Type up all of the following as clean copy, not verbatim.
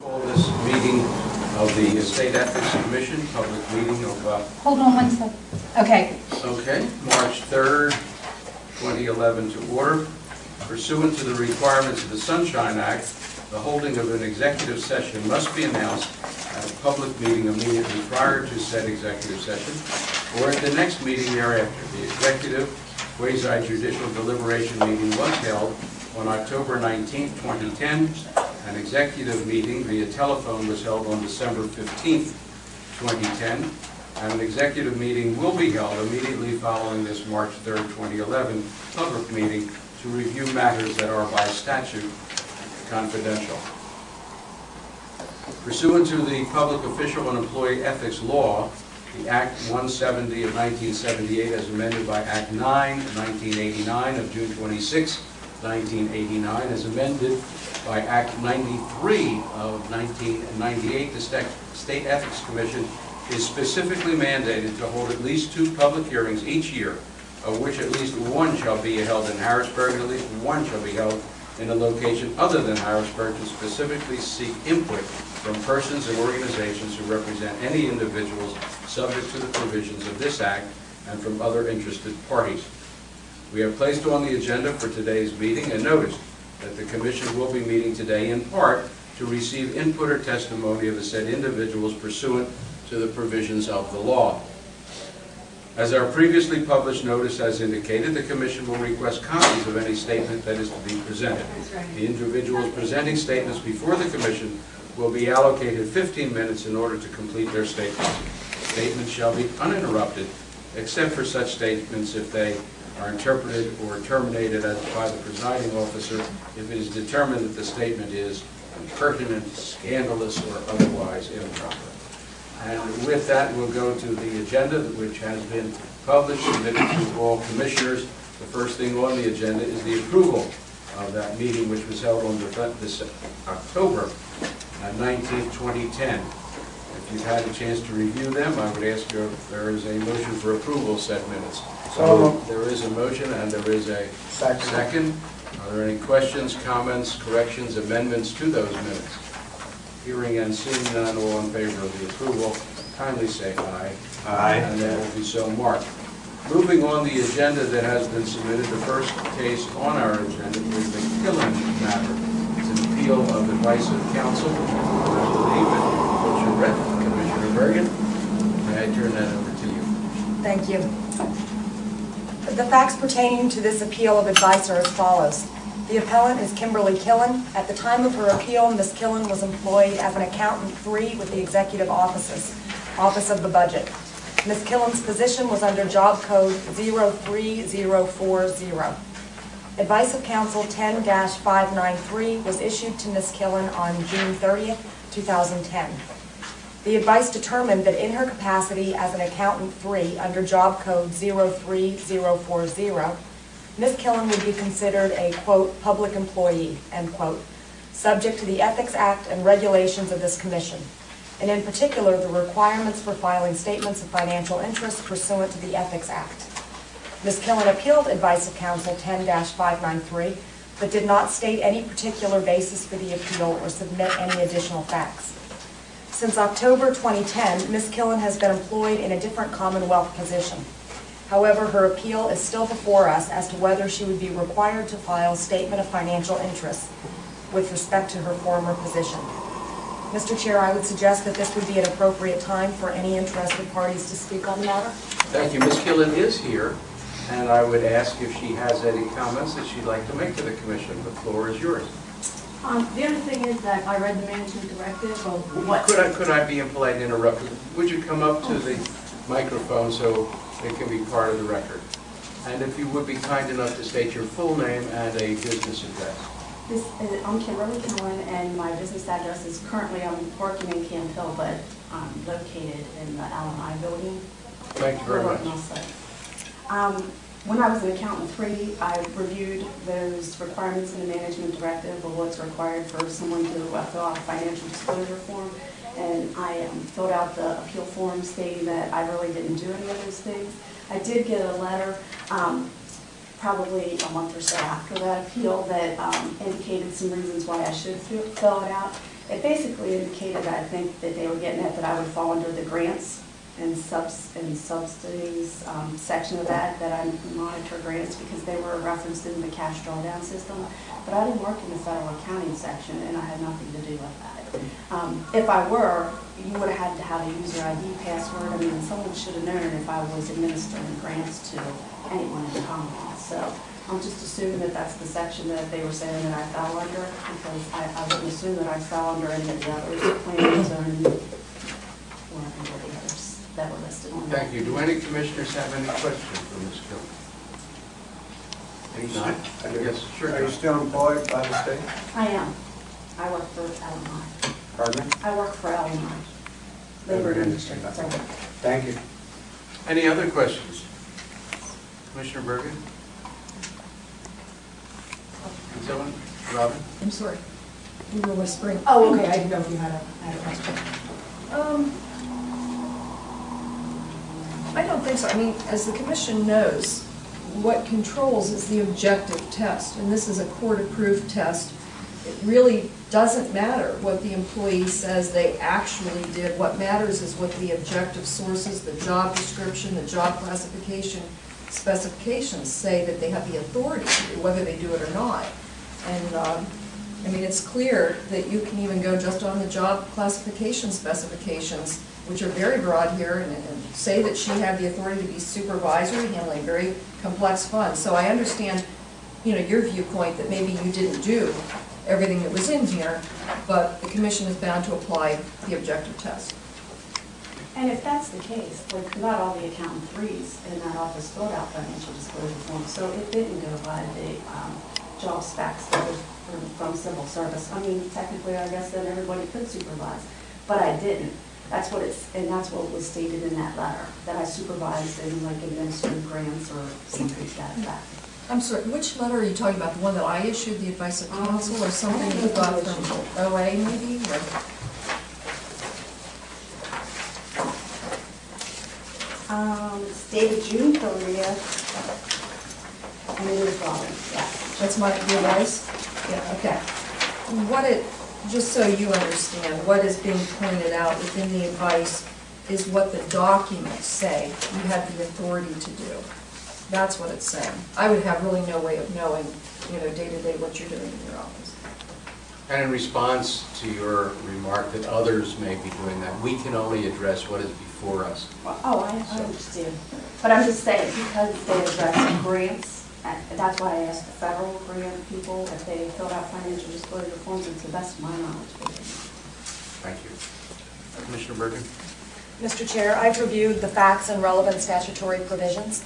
Call this meeting of the State Ethics Commission, public meeting of... Hold on one second. Okay. Okay, March 3rd, 2011 to order. Pursuant to the requirements of the Sunshine Act, the holding of an executive session must be announced at a public meeting immediately prior to said executive session or at the next meeting thereafter. The executive quasi-judicial deliberation meeting was held on October 19, 2010. An executive meeting via telephone was held on December 15, 2010. And an executive meeting will be held immediately following this March 3rd, 2011 public meeting to review matters that are by statute confidential. Pursuant to the Public Official and Employee Ethics Law, the Act 170 of 1978 as amended by Act 9 of 1989 of June 26, 1989 as amended by Act 93 of 1998, the State Ethics Commission is specifically mandated to hold at least 2 public hearings each year, of which at least one shall be held in Harrisburg and at least one shall be held in a location other than Harrisburg to specifically seek input from persons and organizations who represent any individuals subject to the provisions of this Act and from other interested parties. We have placed on the agenda for today's meeting a notice that the Commission will be meeting today in part to receive input or testimony of the said individuals pursuant to the provisions of the law. As our previously published notice has indicated, the Commission will request copies of any statement that is to be presented. The individuals presenting statements before the Commission will be allocated 15 minutes in order to complete their statements. Statements shall be uninterrupted, except for such statements if they are interpreted or terminated by the presiding officer if it is determined that the statement is impertinent, scandalous, or otherwise improper. And with that, we'll go to the agenda, which has been published, submitted to all commissioners. The first thing on the agenda is the approval of that meeting, which was held on this October 19th, 2010. If you've had a chance to review them, I would ask you if there is a motion for approval of said minutes. So there is a motion and there is a second. Are there any questions, comments, corrections, amendments to those minutes? Hearing and seeing none, all in favor of the approval, kindly say aye. Aye. And that will be so marked. Moving on the agenda that has been submitted, the first case on our agenda is the Killen matter. It's an appeal of advice of counsel. I believe it was your rep, Commissioner Bergen. May I turn that over to you? Thank you. The facts pertaining to this appeal of advice are as follows. The appellant is Kimberly Killen. At the time of her appeal, Ms. Killen was employed as an accountant 3 with the Executive Office of the Budget. Ms. Killen's position was under Job Code 03040. Advice of Counsel 10-593 was issued to Ms. Killen on June 30th, 2010. The advice determined that in her capacity as an accountant 3 under Job Code 03040, Ms. Killen would be considered a, quote, public employee, end quote, subject to the Ethics Act and regulations of this Commission, and in particular the requirements for filing statements of financial interest pursuant to the Ethics Act. Ms. Killen appealed Advice of Counsel 10-593, but did not state any particular basis for the appeal or submit any additional facts. Since October 2010, Ms. Killen has been employed in a different Commonwealth position. However, her appeal is still before us as to whether she would be required to file a statement of financial interest with respect to her former position. Mr. Chair, I would suggest that this would be an appropriate time for any interested parties to speak on the matter. Thank you. Ms. Killen is here, and I would ask if she has any comments that she'd like to make to the Commission. The floor is yours. The other thing is that I read the management directive of what... Could I be impolite and interrupt? Would you come up to the microphone so it can be part of the record? And if you would be kind enough to state your full name and a business address. I'm Kimberly Killen, and my business address is currently, I'm working in Camp Hill, but I'm located in the Allen building. Thank you very much. When I was an accountant 3, I reviewed those requirements in the management directive of what's required for someone to fill out a financial disclosure form, and I filled out the appeal form stating that I really didn't do any of those things. I did get a letter probably a month or so after that appeal that indicated some reasons why I should fill it out. It basically indicated, I think, that they were getting at that I would fall under the grants and subsidies section of that I monitor grants because they were referenced in the cash drawdown system. But I didn't work in the federal accounting section, and I had nothing to do with that. If I were, you would have had to have a user ID password. I mean, someone should have known if I was administering grants to anyone in the Commonwealth. So I'm just assuming that that's the section that they were saying that I fell under, because I wouldn't assume that I fell under any of the others, planning, zoning, or any of the others that were listed on there. Thank you. Do any commissioners have any questions for Ms. Killen? Any not? Yes, sure. Are you still employed by the state? I am. I work for LMI. Pardon me? I work for LMI. Labor Industry. Sorry. Thank you. Any other questions? Commissioner Bergen? Ms. Owen? Robin? I'm sorry, you were whispering. Oh, okay, I didn't know if you had a question. I don't think so. I mean, as the commission knows, what controls is the objective test, and this is a court-approved test. It really doesn't matter what the employee says they actually did. What matters is what the objective sources, the job description, the job classification specifications say that they have the authority to do, whether they do it or not. And I mean, it's clear that you can even go just on the job classification specifications, which are very broad here, and say that she had the authority to be supervisory, handling very complex funds. So I understand, you know, your viewpoint that maybe you didn't do everything that was in here, but the commission is bound to apply the objective test. And if that's the case, like not all the accountant threes in that office filled out financial disclosure forms, so it didn't go by the job specs that was from civil service. I mean, technically, I guess then everybody could supervise, but I didn't. That's what what was stated in that letter, that I supervised and like administered grants or something to that effect. I'm sorry, which letter are you talking about? The one that I issued, the advice of counsel, or something you got from OA maybe? Or? It's dated June 30th. And it was Robin, yes. That's my advice? Yeah, okay. Just so you understand, what is being pointed out within the advice is what the documents say you have the authority to do. That's what it's saying. I would have really no way of knowing, you know, day to day what you're doing in your office. And in response to your remark that others may be doing that, we can only address what is before us. Well, oh, I understand. But I'm just saying, because they address grants, that's why I asked the federal grant people if they filled out financial disclosure forms, and to the best of my knowledge, they didn't. Thank you. Commissioner Bergen? Mr. Chair, I've reviewed the facts and relevant statutory provisions.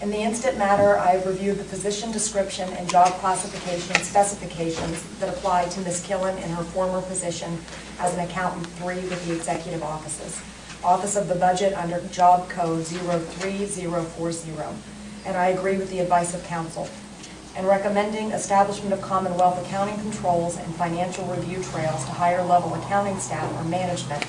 In the instant matter, I've reviewed the position description and job classification specifications that apply to Ms. Killen in her former position as an accountant 3 with the executive offices, Office of the Budget under Job Code 03040. And I agree with the advice of counsel. And recommending establishment of Commonwealth accounting controls and financial review trails to higher level accounting staff or management,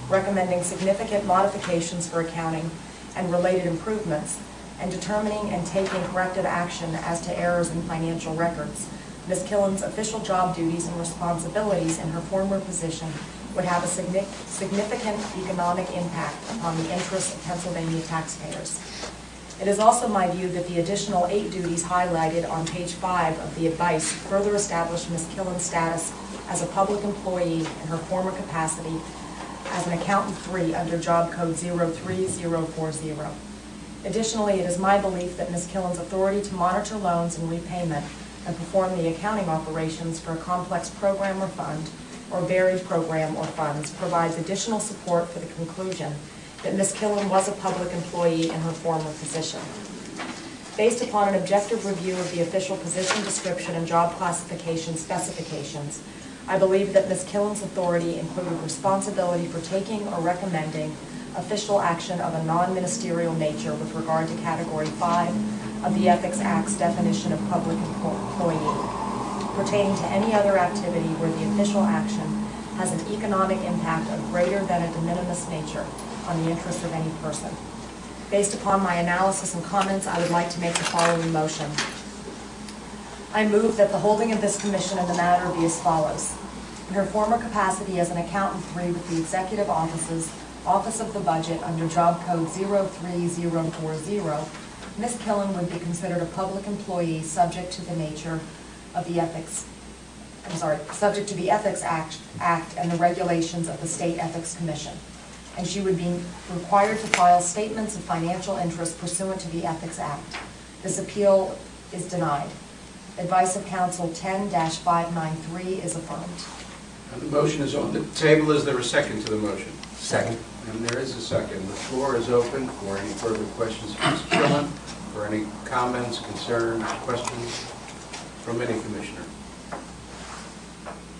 recommending significant modifications for accounting and related improvements, and determining and taking corrective action as to errors in financial records. Ms. Killen's official job duties and responsibilities in her former position would have a significant economic impact upon the interests of Pennsylvania taxpayers. It is also my view that the additional 8 duties highlighted on page 5 of the advice further establish Ms. Killen's status as a public employee in her former capacity as an accountant 3 under Job Code 03040. Additionally, it is my belief that Ms. Killen's authority to monitor loans and repayment and perform the accounting operations for a complex program or fund or varied program or funds provides additional support for the conclusion that Ms. Killen was a public employee in her former position. Based upon an objective review of the official position description and job classification specifications, I believe that Ms. Killen's authority included responsibility for taking or recommending official action of a non-ministerial nature with regard to Category 5 of the Ethics Act's definition of public employee, pertaining to any other activity where the official action has an economic impact of greater than a de minimis nature on the interests of any person. Based upon my analysis and comments, I would like to make the following motion. I move that the holding of this commission in the matter be as follows. In her former capacity as an accountant 3 with the Executive Office's Office of the Budget under Job Code 03040, Ms. Killen would be considered a public employee subject to the nature of the subject to the Ethics Act and the regulations of the State Ethics Commission. And she would be required to file statements of financial interest pursuant to the Ethics Act. This appeal is denied. Advice of Counsel 10-593 is affirmed. And the motion is on the table. Is there a second to the motion? Second. And there is a second. The floor is open for any further questions from Ms. Killen, for any comments, concerns, questions from any commissioner.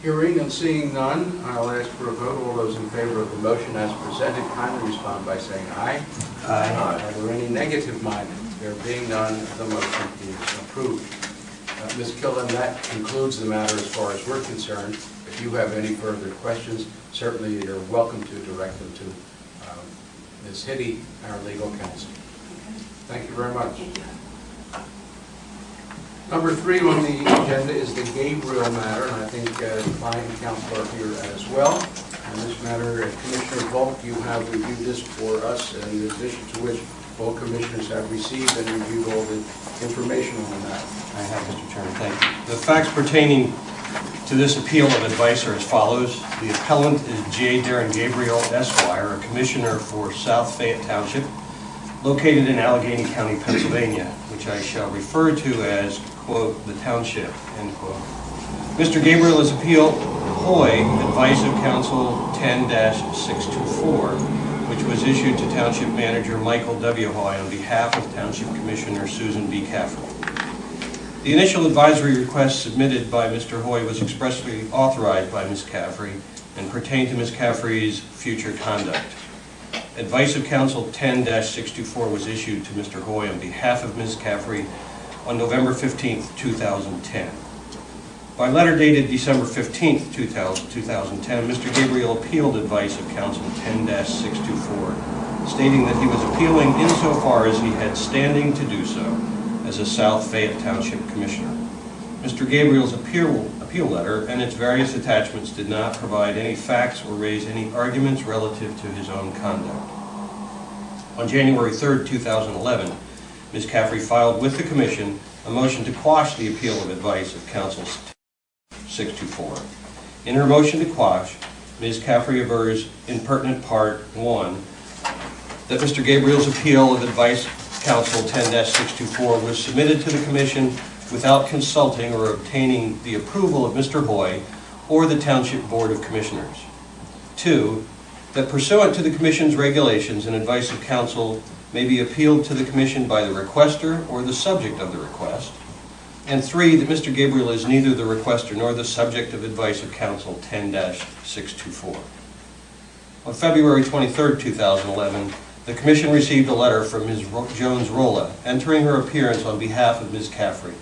Hearing and seeing none, I'll ask for a vote. All those in favor of the motion as presented, kindly respond by saying aye. Aye. Are there any negative-minded? There being none, the motion is approved. Ms. Killen, that concludes the matter as far as we're concerned. If you have any further questions, certainly you're welcome to direct them to Ms. Hiddy, our legal counsel. Thank you very much. Number 3 on the agenda is the Gabriel matter, and I think the client and counsel are here as well. On this matter, Commissioner Volk, you have reviewed this for us, and in addition to which all commissioners have received and reviewed all the information on the matter. I have, Mr. Chairman, thank you. The facts pertaining to this appeal of advice are as follows. The appellant is J. Darren Gabriel, Esquire, a commissioner for South Fayette Township, located in Allegheny County, Pennsylvania, which I shall refer to as, quote, the township, end quote. Mr. Gabriel has appealed Hoy Advice of Counsel 10-624, which was issued to Township Manager Michael W. Hoy on behalf of Township Commissioner Susan B. Caffrey. The initial advisory request submitted by Mr. Hoy was expressly authorized by Ms. Caffrey and pertained to Ms. Caffrey's future conduct. Advice of Counsel 10-624 was issued to Mr. Hoy on behalf of Ms. Caffrey on November 15, 2010. By letter dated December 15, 2010, Mr. Gabriel appealed Advice of Counsel 10-624, stating that he was appealing insofar as he had standing to do so as a South Fayette Township Commissioner. Mr. Gabriel's appeal letter and its various attachments did not provide any facts or raise any arguments relative to his own conduct. On January 3, 2011, Ms. Caffrey filed with the Commission a motion to quash the appeal of Advice of Counsel 624. In her motion to quash, Ms. Caffrey avers in pertinent part 1 that Mr. Gabriel's appeal of Advice Counsel 10-624 was submitted to the Commission without consulting or obtaining the approval of Mr. Hoy or the Township Board of Commissioners. 2, that pursuant to the Commission's regulations, an Advice of Counsel may be appealed to the Commission by the requester or the subject of the request. And 3, that Mr. Gabriel is neither the requester nor the subject of Advice of Counsel 10-624. On February 23, 2011, the Commission received a letter from Ms. Jones-Rolla entering her appearance on behalf of Ms. Caffrey.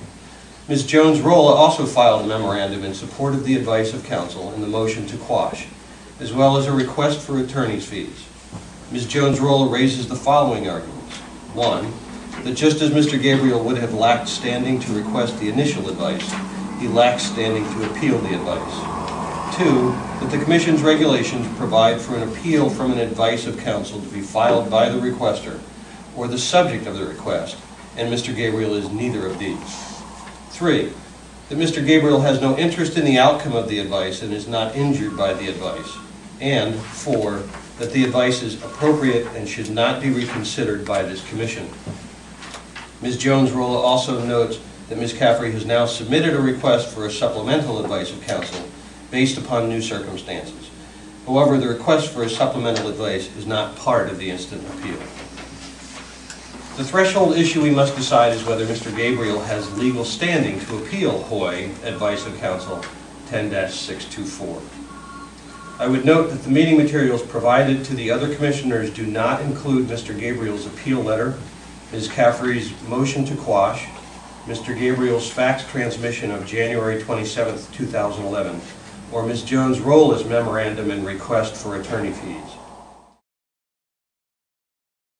Ms. Jones-Rolla also filed a memorandum in support of the Advice of Counsel in the motion to quash, as well as a request for attorney's fees. Ms. Jones-Rolla raises the following arguments. 1, that just as Mr. Gabriel would have lacked standing to request the initial advice, he lacks standing to appeal the advice. 2, that the Commission's regulations provide for an appeal from an Advice of Counsel to be filed by the requester or the subject of the request, and Mr. Gabriel is neither of these. 3, that Mr. Gabriel has no interest in the outcome of the advice and is not injured by the advice. And 4, that the advice is appropriate and should not be reconsidered by this Commission. Ms. Jones-Rolla also notes that Ms. Caffrey has now submitted a request for a supplemental Advice of Counsel based upon new circumstances. However, the request for a supplemental advice is not part of the instant appeal. The threshold issue we must decide is whether Mr. Gabriel has legal standing to appeal Hoy Advice of Counsel 10-624. I would note that the meeting materials provided to the other commissioners do not include Mr. Gabriel's appeal letter, Ms. Caffrey's motion to quash, Mr. Gabriel's fax transmission of January 27, 2011, or Ms. Jones-Rolla's memorandum and request for attorney fees.